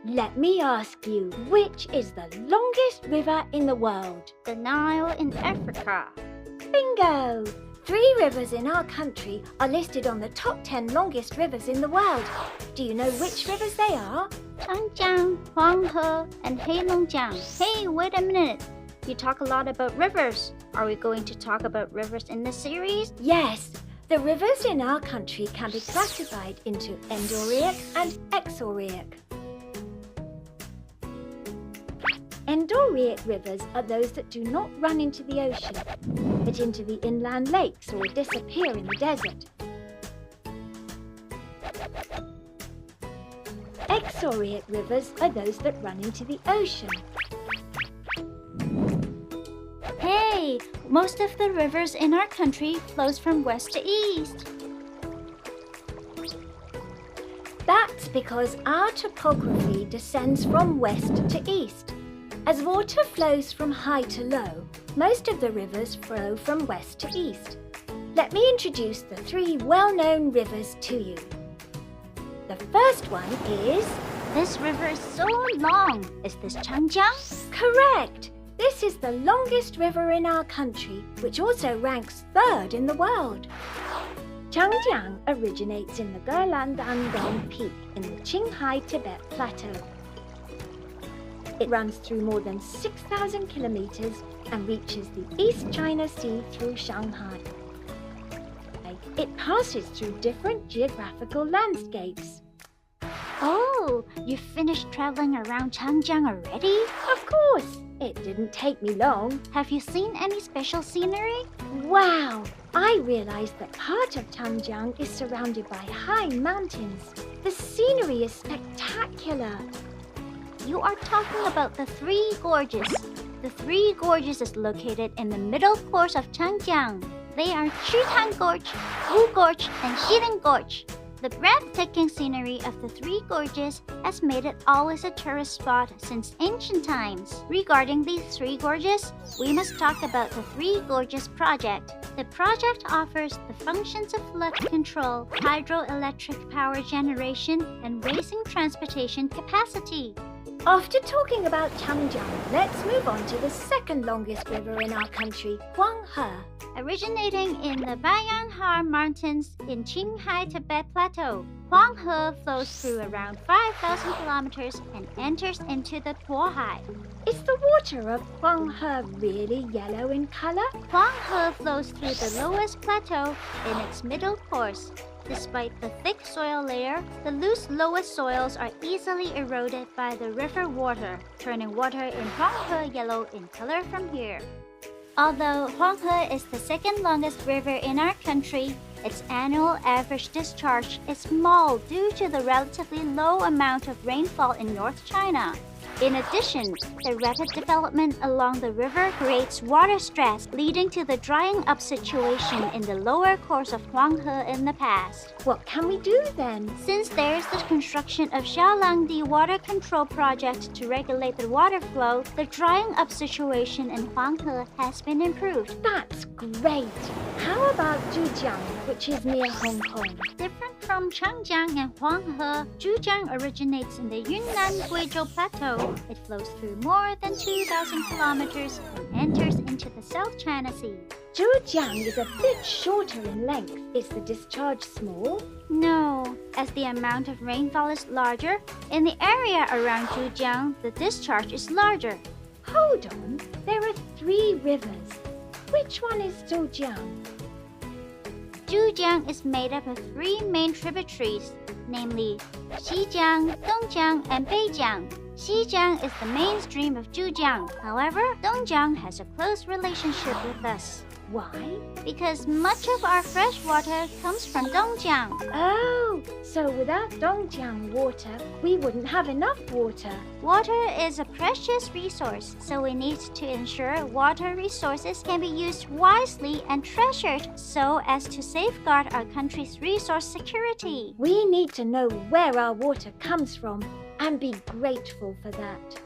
Let me ask you, which is the longest river in the world? The Nile in Africa. Bingo! 3 rivers in our country are listed on the top 10 longest rivers in the world. Do you know which rivers they are? Changjiang, Huanghe, and Heilongjiang. Hey, wait a minute. You talk a lot about rivers. Are we going to talk about rivers in this series? Yes, the rivers in our country can be classified into endorheic and exorheic. Endorheic rivers are those that do not run into the ocean, but into the inland lakes or disappear in the desert. Exorheic rivers are those that run into the ocean. Hey, most of the rivers in our country flows from west to east. That's because our topography descends from west to east. As water flows from high to low, most of the rivers flow from west to east. Let me introduce the 3 well-known rivers to you. The first one is... This river is so long. Is this Changjiang? Correct! This is the longest river in our country, which also ranks 3rd in the world. Changjiang originates in the Gelandangdong Peak in the Qinghai Tibet Plateau. It runs through more than 6,000 kilometers and reaches the East China Sea through Shanghai. It passes through different geographical landscapes. Oh, you finished traveling around Changjiang already? Of course, it didn't take me long. Have you seen any special scenery? Wow! I realized that part of Changjiang is surrounded by high mountains. The scenery is spectacular. You are talking about the 3 Gorges. The 3 Gorges is located in the middle course of Changjiang. They are Chutang Gorge, Wu Gorge, and Xilin Gorge. The breathtaking scenery of the 3 Gorges has made it always a tourist spot since ancient times. Regarding these 3 gorges, we must talk about the 3 Gorges project. The project offers the functions of flood control, hydroelectric power generation, and raising transportation capacity. After talking about Changjiang, let's move on to the 2nd longest river in our country, Huanghe. Originating in the Bayanghar Mountains in Qinghai Tibet Plateau, Huanghe flows through around 5,000 kilometers and enters into the Bohai. Is the water of Huanghe really yellow in color? Huanghe flows through the lowest plateau in its middle course. Despite the thick soil layer, the loose lowest soils are easily eroded by the river water, turning water in Huanghe yellow in color from here. Although Huanghe is the 2nd longest river in our country, its annual average discharge is small due to the relatively low amount of rainfall in North China. In addition, the rapid development along the river creates water stress, leading to the drying up situation in the lower course of Huanghe in the past. What can we do then? Since there is the construction of Xiaolangdi Water Control Project to regulate the water flow, the drying up situation in Huanghe has been improved. That's great! How about Zhujiang, which is near Hong Kong? Different from Changjiang and Huanghe, Zhujiang originates in the Yunnan-Guizhou Plateau. It flows through more than 2,000 kilometers and enters into the South China Sea. Zhujiang is a bit shorter in length. Is the discharge small? No, as the amount of rainfall is larger, in the area around Zhujiang, the discharge is larger. Hold on, there are 3 rivers. Which one is Zhujiang? Zhujiang is made up of 3 main tributaries, namely Xijiang, Dongjiang, and Beijiang. Xijiang is the main stream of Zhujiang. However, Dongjiang has a close relationship with us. Why? Because much of our fresh water comes from Dongjiang. Oh, so without Dongjiang water, we wouldn't have enough water. Water is a precious resource, so we need to ensure water resources can be used wisely and treasured so as to safeguard our country's resource security. We need to know where our water comes from and be grateful for that.